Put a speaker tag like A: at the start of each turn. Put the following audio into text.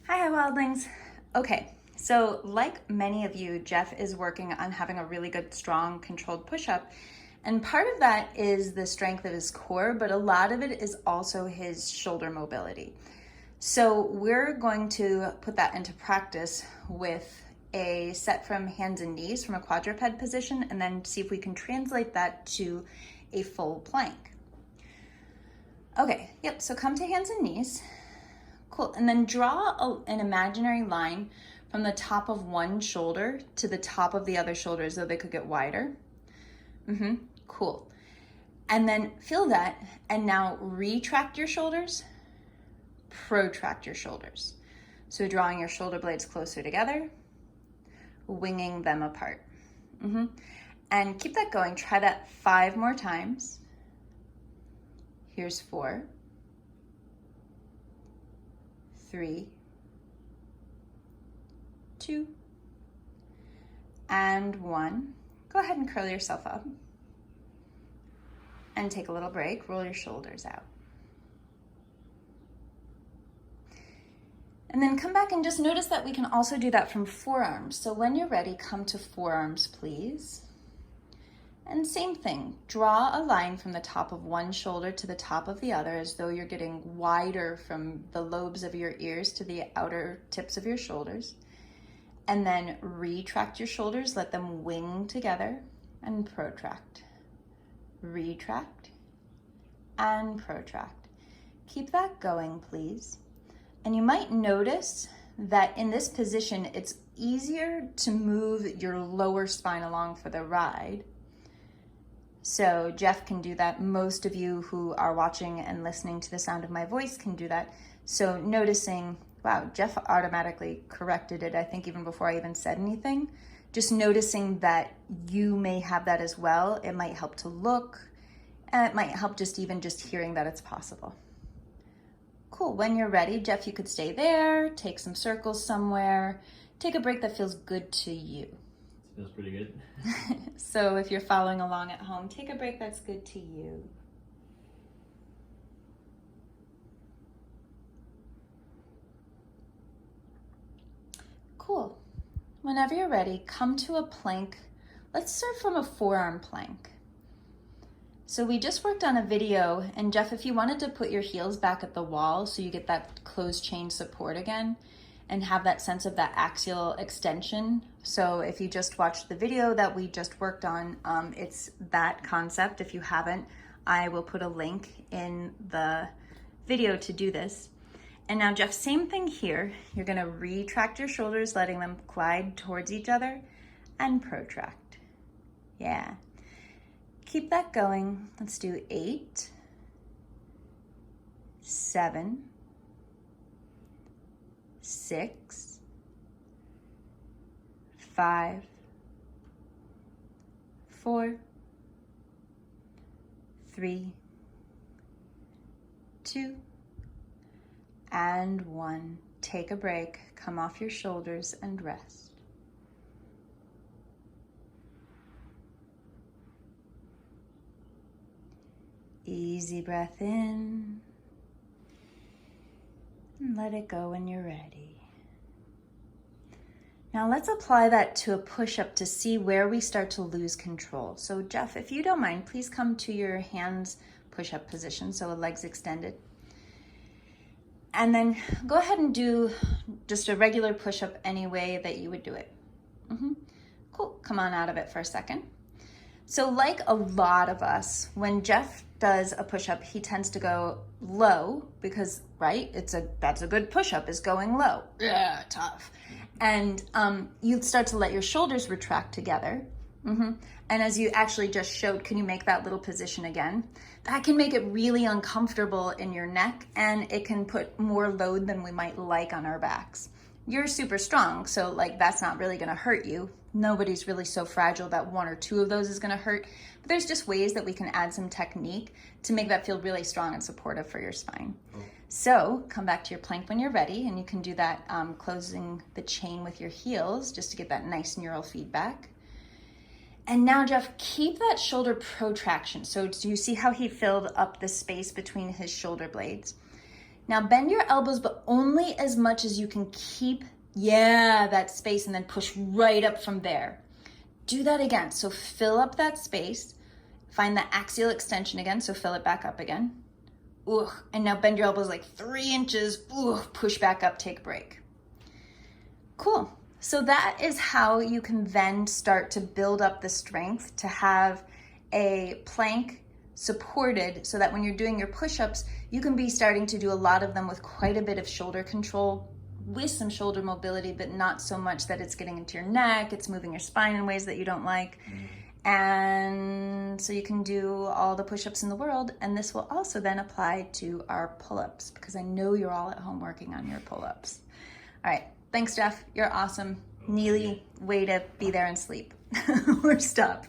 A: Hi, wildlings. Okay, so like many of you, Jeff is working on having a really good, strong, controlled push-up. And part of that is the strength of his core, but a lot of it is also his shoulder mobility. So we're going to put that into practice with a set from hands and knees from a quadruped position, and then see if we can translate that to a full plank. Okay, yep, so come to hands and knees. Cool, and then draw an imaginary line from the top of one shoulder to the top of the other shoulder as though they could get wider. Cool. And then feel that, and now retract your shoulders, protract your shoulders. So drawing your shoulder blades closer together, winging them apart. And keep that going. Try that 5 more times. Here's 4, 3, 2, and 1. Go ahead and curl yourself up and take a little break. Roll your shoulders out. And then come back and just notice that we can also do that from forearms. So when you're ready, come to forearms, please. And same thing, draw a line from the top of one shoulder to the top of the other as though you're getting wider from the lobes of your ears to the outer tips of your shoulders. And then retract your shoulders, let them wing together, and protract. Retract and protract. Keep that going, please. And you might notice that in this position, it's easier to move your lower spine along for the ride. So Jeff can do that. Most of you who are watching and listening to the sound of my voice can do that. So noticing, wow, Jeff automatically corrected it, I think even before I even said anything. Just noticing that you may have that as well. It might help to look, and it might help just hearing that it's possible. Cool, when you're ready, Jeff, you could stay there, take some circles somewhere, take a break that feels good to you.
B: Feels pretty good.
A: So if you're following along at home, take a break that's good to you. Cool. Whenever you're ready, come to a plank. Let's start from a forearm plank. So we just worked on a video, and Jeff, if you wanted to put your heels back at the wall so you get that closed chain support again, and have that sense of that axial extension. So if you just watched the video that we just worked on, it's that concept. If you haven't, I will put a link in the video to do this. And now Jeff, same thing here. You're gonna retract your shoulders, letting them glide towards each other, and protract. Yeah. Keep that going. Let's do 8, 7, 6, 5, 4, 3, 2, and 1. Take a break, come off your shoulders and rest. Easy breath in, and let it go when you're ready. Now let's apply that to a push-up to see where we start to lose control. So Jeff, if you don't mind, please come to your hands push-up position, so legs extended. And then go ahead and do just a regular push-up any way that you would do it. Cool, come on out of it for a second. So like a lot of us, when Jeff does a push-up, he tends to go low because, right, that's a good push-up, is going low. Yeah, tough. And you start to let your shoulders retract together. And as you actually just showed, can you make that little position again? That can make it really uncomfortable in your neck, and it can put more load than we might like on our backs. You're super strong, so like that's not really gonna hurt you. Nobody's really so fragile that 1 or 2 of those is gonna hurt. But there's just ways that we can add some technique to make that feel really strong and supportive for your spine. So come back to your plank when you're ready, and you can do that closing the chain with your heels just to get that nice neural feedback. And now, Jeff, keep that shoulder protraction. So do you see how he filled up the space between his shoulder blades? Now bend your elbows, but only as much as you can keep, that space, and then push right up from there. Do that again. So fill up that space, find the axial extension again, so fill it back up again. Ooh, and now bend your elbows like 3 inches. Ooh, push back up, take a break. Cool. So that is how you can then start to build up the strength to have a plank supported so that when you're doing your push-ups, you can be starting to do a lot of them with quite a bit of shoulder control, with some shoulder mobility, but not so much that it's getting into your neck, it's moving your spine in ways that you don't like. And so you can do all the push-ups in the world, and this will also then apply to our pull-ups, because I know you're all at home working on your pull-ups. All right, thanks, Jeff. You're awesome. Neely, way to be there and sleep. Or stop.